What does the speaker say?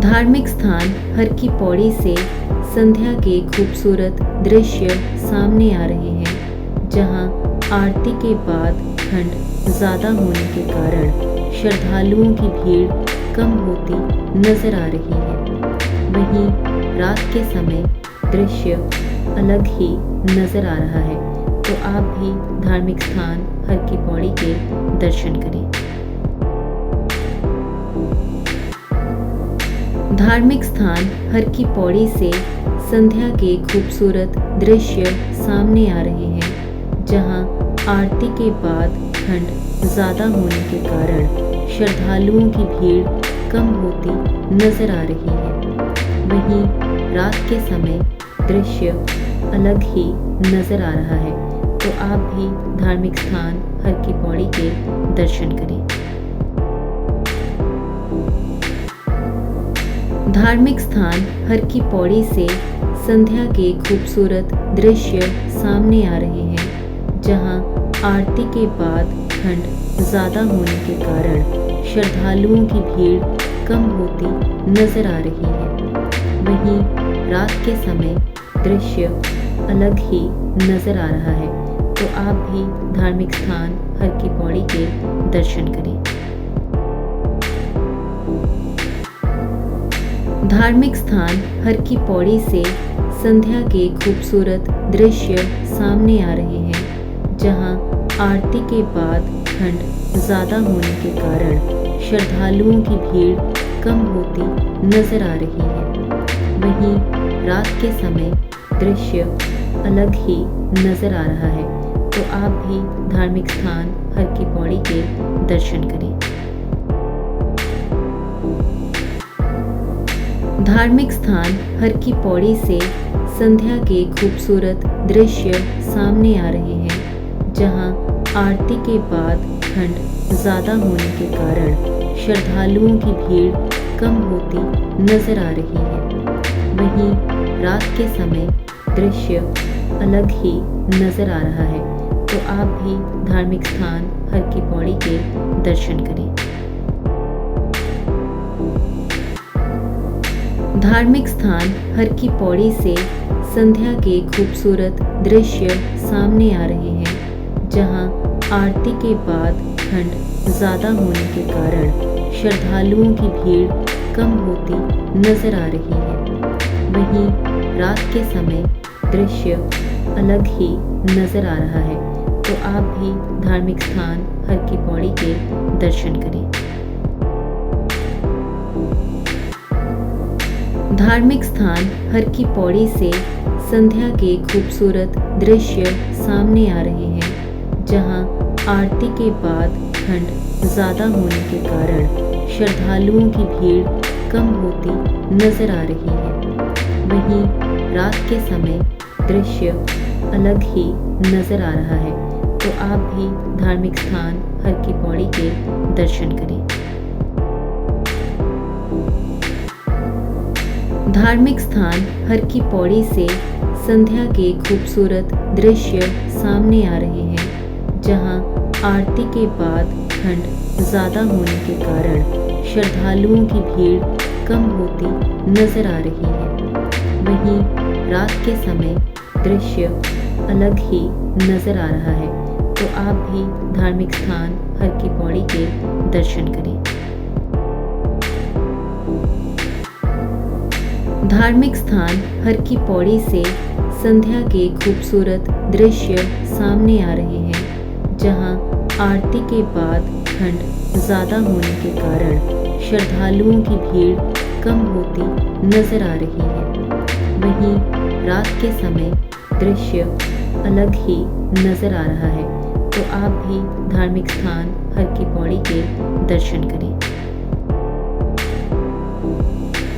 धार्मिक स्थान हर की पौड़ी से संध्या के खूबसूरत दृश्य सामने आ रहे हैं, जहां आरती के बाद ठंड ज़्यादा होने के कारण श्रद्धालुओं की भीड़ कम होती नजर आ रही है। वहीं रात के समय दृश्य अलग ही नजर आ रहा है, तो आप भी धार्मिक स्थान हर की पौड़ी के दर्शन करें। धार्मिक स्थान हर की पौड़ी से संध्या के खूबसूरत दृश्य सामने आ रहे हैं, जहां आरती के बाद ठंड ज़्यादा होने के कारण श्रद्धालुओं की भीड़ कम होती नजर आ रही है। वहीं रात के समय दृश्य अलग ही नजर आ रहा है, तो आप भी धार्मिक स्थान हर की पौड़ी के दर्शन करें। धार्मिक स्थान हर की पौड़ी से संध्या के खूबसूरत दृश्य सामने आ रहे हैं, जहां आरती के बाद ठंड ज़्यादा होने के कारण श्रद्धालुओं की भीड़ कम होती नजर आ रही है। वहीं रात के समय दृश्य अलग ही नजर आ रहा है, तो आप भी धार्मिक स्थान हर की पौड़ी के दर्शन करें। धार्मिक स्थान हर की पौड़ी से संध्या के खूबसूरत दृश्य सामने आ रहे हैं, जहां आरती के बाद ठंड ज़्यादा होने के कारण श्रद्धालुओं की भीड़ कम होती नजर आ रही है। वहीं रात के समय दृश्य अलग ही नजर आ रहा है, तो आप भी धार्मिक स्थान हर की पौड़ी के दर्शन करें। धार्मिक स्थान हर की पौड़ी से संध्या के खूबसूरत दृश्य सामने आ रहे हैं, जहां आरती के बाद ठंड ज़्यादा होने के कारण श्रद्धालुओं की भीड़ कम होती नजर आ रही है। वहीं रात के समय दृश्य अलग ही नजर आ रहा है, तो आप भी धार्मिक स्थान हर की पौड़ी के दर्शन करें। धार्मिक स्थान हर की पौड़ी से संध्या के खूबसूरत दृश्य सामने आ रहे हैं, जहां आरती के बाद ठंड ज़्यादा होने के कारण श्रद्धालुओं की भीड़ कम होती नजर आ रही है। वहीं रात के समय दृश्य अलग ही नजर आ रहा है, तो आप भी धार्मिक स्थान हर की पौड़ी के दर्शन करें। धार्मिक स्थान हर की पौड़ी से संध्या के खूबसूरत दृश्य सामने आ रहे हैं, जहां आरती के बाद ठंड ज़्यादा होने के कारण श्रद्धालुओं की भीड़ कम होती नजर आ रही है। वहीं रात के समय दृश्य अलग ही नजर आ रहा है, तो आप भी धार्मिक स्थान हर की पौड़ी के दर्शन करें। धार्मिक स्थान हर की पौड़ी से संध्या के खूबसूरत दृश्य सामने आ रहे हैं, जहां आरती के बाद ठंड ज़्यादा होने के कारण श्रद्धालुओं की भीड़ कम होती नजर आ रही है। वहीं रात के समय दृश्य अलग ही नजर आ रहा है, तो आप भी धार्मिक स्थान हर की पौड़ी के दर्शन करें। धार्मिक स्थान हर की पौड़ी से संध्या के खूबसूरत दृश्य सामने आ रहे हैं, जहां आरती के बाद ठंड ज़्यादा होने के कारण श्रद्धालुओं की भीड़ कम होती नजर आ रही है। वहीं रात के समय दृश्य अलग ही नजर आ रहा है, तो आप भी धार्मिक स्थान हर की पौड़ी के दर्शन करें।